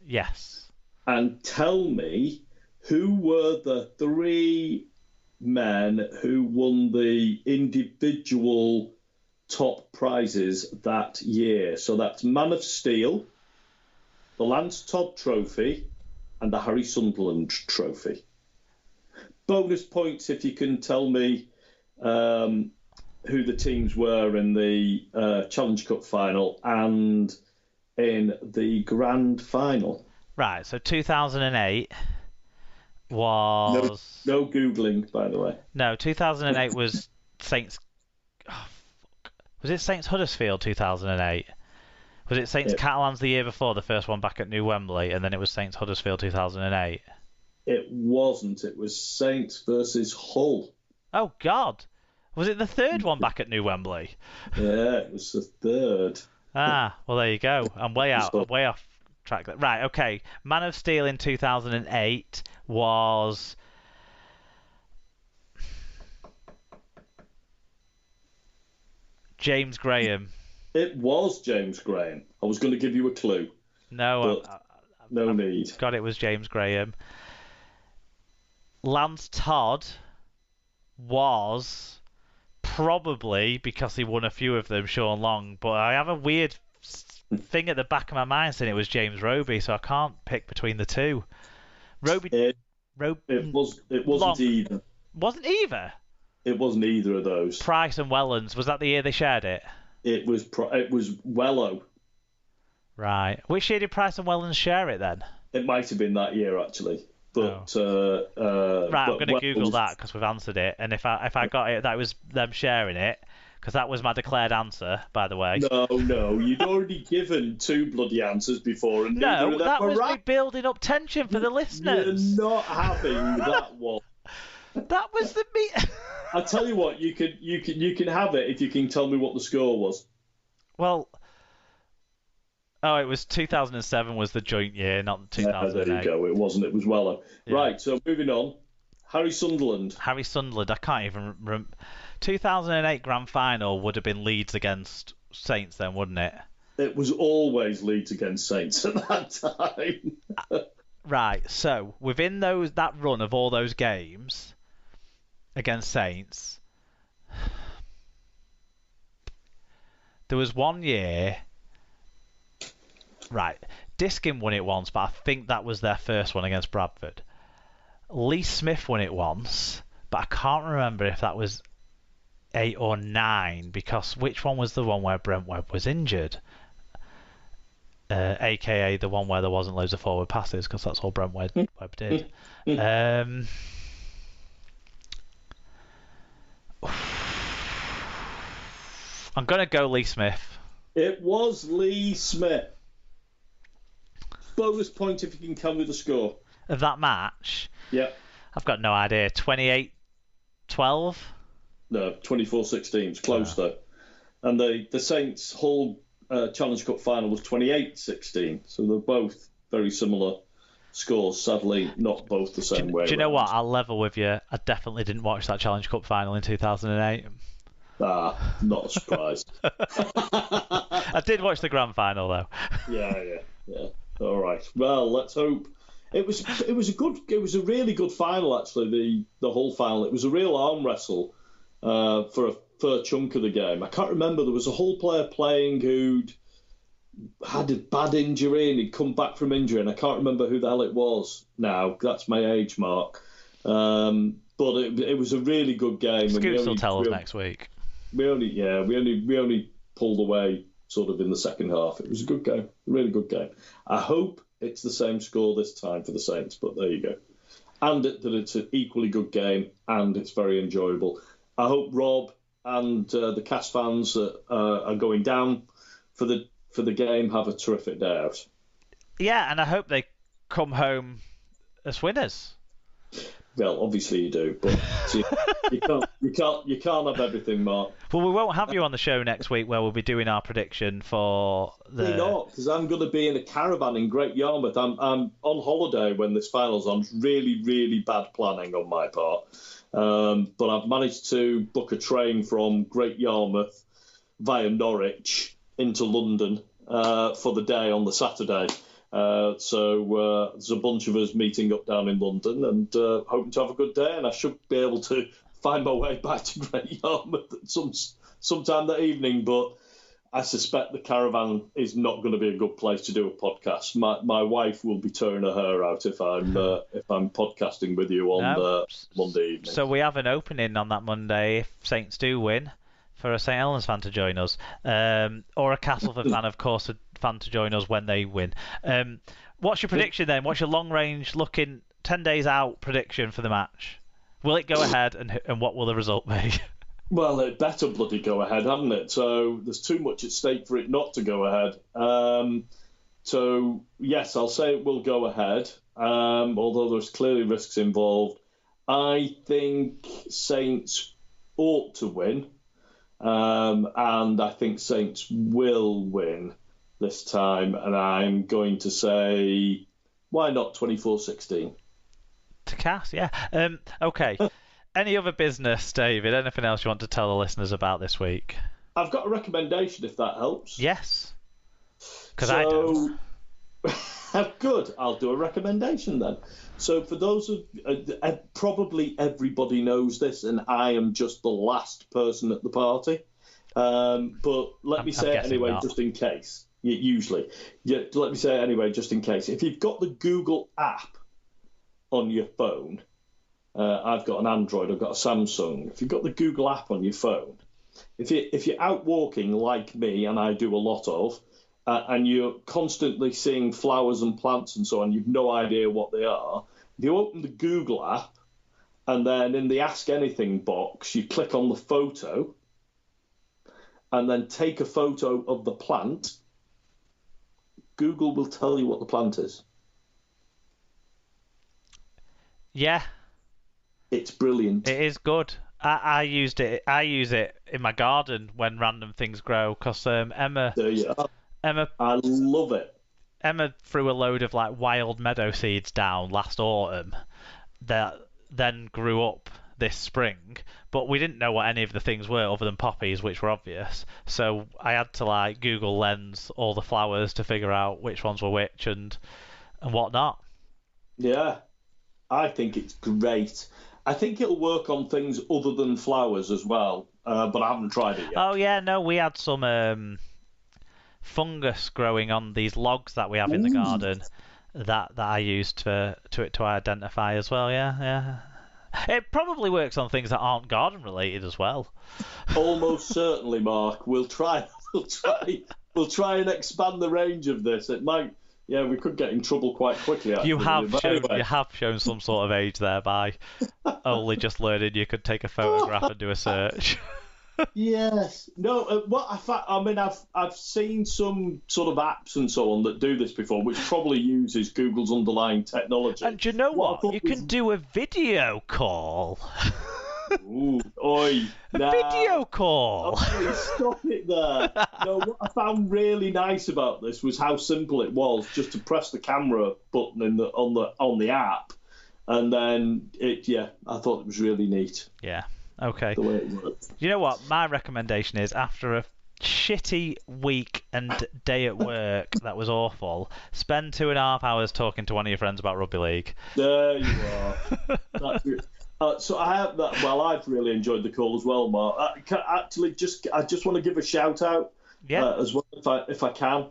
Yes. And tell me who were the three men who won the individual top prizes that year. So that's Man of Steel, the Lance Todd Trophy, and the Harry Sunderland Trophy. Bonus points if you can tell me who the teams were in the Challenge Cup final and in the Grand Final. Right, so 2008 was... No Googling, by the way. No, 2008 was Saints... Oh, fuck. Was it Saints Huddersfield 2008? Was it Saints Catalans the year before, the first one back at New Wembley, and then it was Saints Huddersfield 2008? It wasn't. It was Saints versus Hull. Oh, God. Was it the third one back at New Wembley? Yeah, it was the third. Ah, well, there you go. I'm way off track. Right, okay. Man of Steel in 2008 was... James Graham. It was James Graham. I was going to give you a clue. No, no need. God, it was James Graham. Lance Todd was probably, because he won a few of them, Sean Long, but I have a weird thing at the back of my mind saying it was James Roby, so I can't pick between the two. It wasn't Long. either. Wasn't either? It wasn't either of those. Price and Wellens, was that the year they shared it? It was Wello. Right. Which year did Price and Wellens share it then? It might have been that year actually. But right, I'm going to Google that because we've answered it, and if I got it, that was them sharing it, because that was my declared answer, by the way. No, you'd already given two bloody answers before, and no, that was right. me building up tension for the listeners. You're not having that one. That was the me. I tell you what, you can have it if you can tell me what the score was. Well. Oh, it was 2007 was the joint year, not 2008. There you go. It wasn't. It was Weller. Yeah. Right, so moving on. Harry Sunderland. I can't even remember. 2008 Grand Final would have been Leeds against Saints then, wouldn't it? It was always Leeds against Saints at that time. Right, so within that run of all those games against Saints, there was one year... Right, Diskin won it once, but I think that was their first one against Bradford. Lee Smith won it once, but I can't remember if that was 8 or 9, because which one was the one where Brent Webb was injured? AKA the one where there wasn't loads of forward passes, because that's all Brent Webb did. I'm going to go Lee Smith. It was Lee Smith. Bonus point if you can tell me the score. Of that match? Yeah. I've got no idea. 28-12? No, 24-16. It's close though. And the Saints Hull Challenge Cup final was 28-16. So they're both very similar scores. Sadly, not both the same way. Do you know what? I'll level with you. I definitely didn't watch that Challenge Cup final in 2008. Not a surprise. I did watch the grand final though. Yeah. All right. Well, let's hope. It was a really good final actually. The whole final. It was a real arm wrestle for a fair chunk of the game. I can't remember. There was a Hull player playing who'd had a bad injury and he'd come back from injury, and I can't remember who the hell it was now. That's my age mark. But it was a really good game. Scoot will tell us next week. We only pulled away sort of in the second half. It was a good game, a really good game. I hope it's the same score this time for the Saints, but there you go. And that it's an equally good game and it's very enjoyable. I hope Rob and the Cast fans are going down for the game have a terrific day out. Yeah, and I hope they come as winners. Well, obviously you do, but you can't have everything, Mark. Well, we won't have you on the show next week where we'll be doing our prediction for the... Probably not, because I'm going to be in a caravan in Great Yarmouth. I'm on holiday when this final's on. It's really, really bad planning on my part. But I've managed to book a train from Great Yarmouth via Norwich into London for the day on the Saturday. So there's a bunch of us meeting up down in London and hoping to have a good day. And I should be able to find my way back to Great Yarmouth sometime that evening. But I suspect the caravan is not going to be a good place to do a podcast. My wife will be tearing her hair out if I'm podcasting with you on Monday evening. So we have an opening on that Monday if Saints do win, for a St Helens fan to join us, or a Castleford fan, of course, a fan to join us when they win. What's your prediction then? What's your long range looking 10 days out prediction for the match? Will it go ahead, and what will the result be? Well, it better bloody go ahead, hasn't it? So there's too much at stake for it not to go ahead. So, yes, I'll say it will go ahead, although there's clearly risks involved. I think Saints ought to win, and I think Saints will win this time, and I'm going to say, why not 24-16? To Cass, yeah. Okay. Any other business, David? Anything else you want to tell the listeners about this week? I've got a recommendation, if that helps. Yes. Because I don't. Good. I'll do a recommendation then. So for those of probably everybody knows this, and I am just the last person at the party. But let me say it anyway, just in case. Usually, let me say it anyway, just in case. If you've got the Google app on your phone. I've got an Android, I've got a Samsung. If you've got the Google app on your phone, if you're out walking like me, and I do a lot of, and you're constantly seeing flowers and plants and so on, you've no idea what they are, if you open the Google app, and then in the Ask Anything box, you click on the photo, and then take a photo of the plant, Google will tell you what the plant is. Yeah. It's brilliant. It is good. I use it in my garden when random things grow, because Emma. There you are. I love it. Emma threw a load of like wild meadow seeds down last autumn that then grew up this spring, but we didn't know what any of the things were other than poppies, which were obvious. So I had to like Google Lens all the flowers to figure out which ones were which and whatnot. Yeah, I think it's great. I think it'll work on things other than flowers as well, but I haven't tried it yet. Oh yeah, no, we had some fungus growing on these logs that we have in the garden that I used to identify as well. Yeah. It probably works on things that aren't garden related as well. Almost certainly, Mark. We'll try and expand the range of this. It might. Yeah, we could get in trouble quite quickly. Actually. You have shown some sort of age there by only just learning you could take a photograph and do a search. Yes. No. I've seen some sort of apps and so on that do this before, which probably uses Google's underlying technology. And do you know what? You can do a video call. Ooh, oi, nah. Video call. Oh, stop it there. No, what I found really nice about this was how simple it was just to press the camera button on the app, and then I thought it was really neat. Yeah. Okay. The way it worked. You know what? My recommendation is, after a shitty week and day at work that was awful, spend 2.5 hours talking to one of your friends about rugby league. There you are. That's it. So I have that. Well, I've really enjoyed the call as well, Mark. I just want to give a shout out as well, if I can.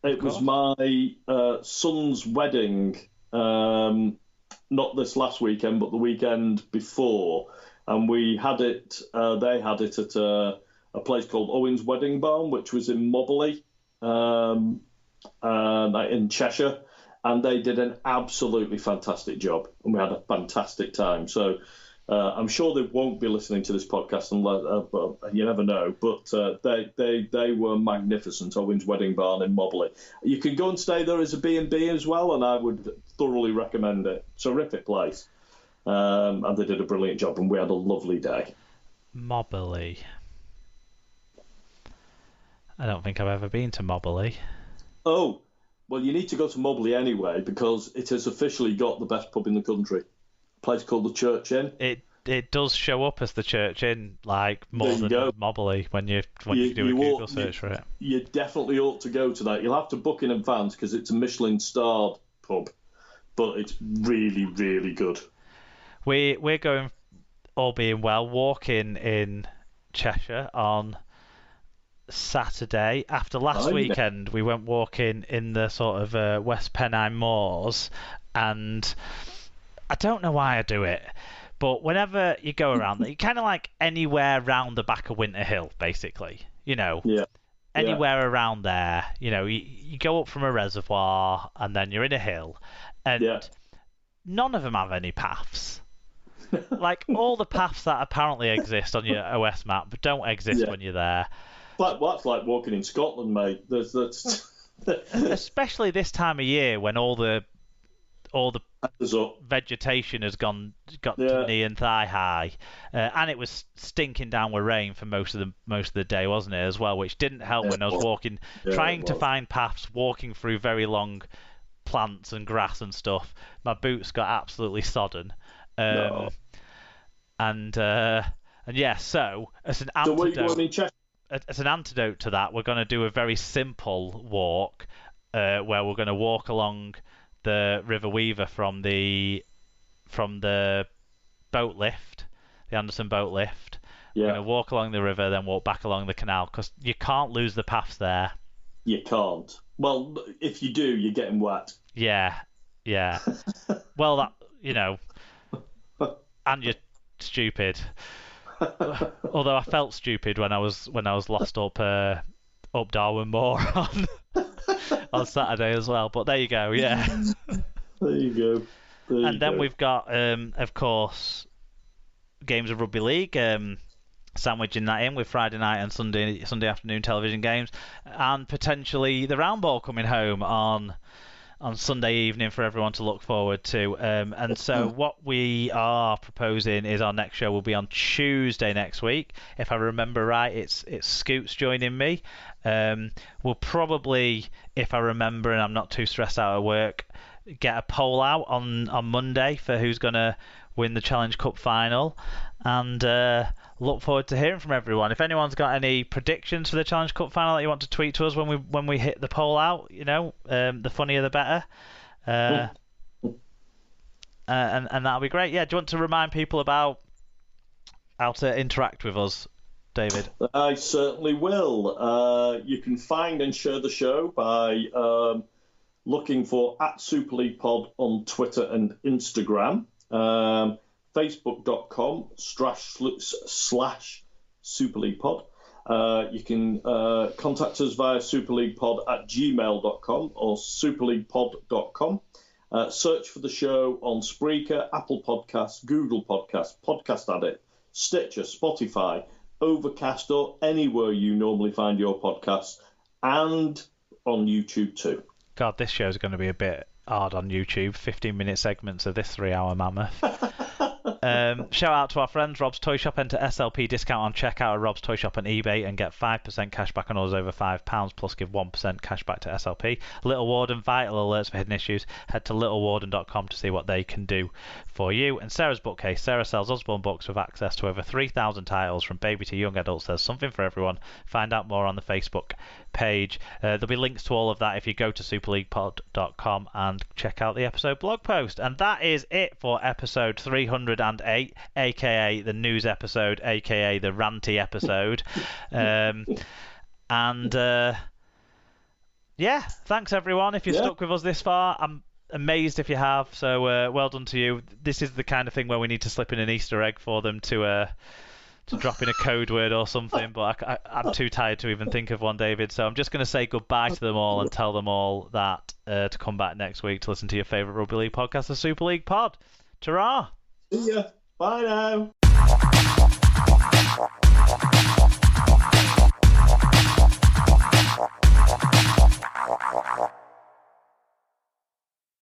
It was my son's wedding, not this last weekend, but the weekend before, and we had it. They had it at a place called Owen's Wedding Barn, which was in Moberley, in Cheshire. And they did an absolutely fantastic job, and we had a fantastic time. So I'm sure they won't be listening to this podcast, but you never know. But they were magnificent. Owen's Wedding Barn in Moberley. You can go and stay there as a B&B as well, and I would thoroughly recommend it. Terrific place, and they did a brilliant job, and we had a lovely day. Moberley. I don't think I've ever been to Moberley. Oh. Well, you need to go to Moberley anyway, because it has officially got the best pub in the country. A place called the Church Inn. It it does show up as the Church Inn, like more than Mobley when you do a Google search for it. You definitely ought to go to that. You'll have to book in advance because it's a Michelin-starred pub, but it's really, really good. We're going, all being well, walking in Cheshire on Saturday. After last weekend, we went walking in the sort of West Pennine Moors, and I don't know why I do it, but whenever you go around there, you kind of like anywhere round the back of Winter Hill, basically. Anywhere around there. You go up from a reservoir, and then you're in a hill, and none of them have any paths. Like, all the paths that apparently exist on your OS map don't exist when you're there. That's like walking in Scotland, mate. Especially this time of year when all the vegetation has got to knee and thigh high, and it was stinking down with rain for most of the day, wasn't it, as well, which didn't help when I was walking, trying to find paths, walking through very long plants and grass and stuff. My boots got absolutely sodden. So as an antidote to that, we're going to do a very simple walk, where we're going to walk along the River Weaver from the boat lift, the Anderson boat lift. We're going to walk along the river, then walk back along the canal, because you can't lose the paths there. You can't. Well, if you do, you're getting wet. Yeah. Well, and you're stupid. Although I felt stupid when I was lost up Darwin Moor on Saturday as well. But there you go. Yeah. There you go. Then we've got, of course, games of rugby league. Sandwiching that in with Friday night and Sunday afternoon television games, and potentially the round ball coming home on Sunday evening for everyone to look forward to. And so what we are proposing is our next show will be on Tuesday next week. If I remember right, it's Scoots joining me. We'll probably, if I remember and I'm not too stressed out at work, get a poll out on Monday for who's going to win the Challenge Cup final, and look forward to hearing from everyone. If anyone's got any predictions for the Challenge Cup final that you want to tweet to us when we hit the poll out, the funnier the better, and that'll be great. Yeah, do you want to remind people about how to interact with us, David? I certainly will. You can find and share the show by looking for @SuperLeaguePod on Twitter and Instagram. Facebook.com/SuperLeaguePod. You can contact us via superleaguepod@gmail.com or superleaguepod.com. Search for the show on Spreaker, Apple Podcasts, Google Podcasts, Podcast Addict, Stitcher, Spotify, Overcast, or anywhere you normally find your podcasts, and on YouTube too. God, this show's going to be a bit hard on YouTube. 15-minute segments of this 3-hour mammoth. Shout out to our friends, Rob's Toy Shop. Enter SLP discount on checkout at Rob's Toy Shop on eBay and get 5% cash back on orders over £5, plus give 1% cash back to SLP. Little Warden, vital alerts for hidden issues. Head to littlewarden.com to see what they can do for you. And Sarah's Bookcase. Sarah sells Usborne books with access to over 3,000 titles from baby to young adults. There's something for everyone. Find out more on the Facebook page. There'll be links to all of that if you go to superleaguepod.com and check out the episode blog post. And that is it for episode 308, aka the news episode, aka the ranty episode. Thanks everyone if you've stuck with us this far. I'm amazed if you have, so well done to you. This is the kind of thing where we need to slip in an Easter egg for them to drop in a code word or something, but I'm too tired to even think of one, David, so I'm just going to say goodbye to them all and tell them all that to come back next week to listen to your favourite rugby league podcast, the Super League Pod. Ta-ra! See ya! Bye now!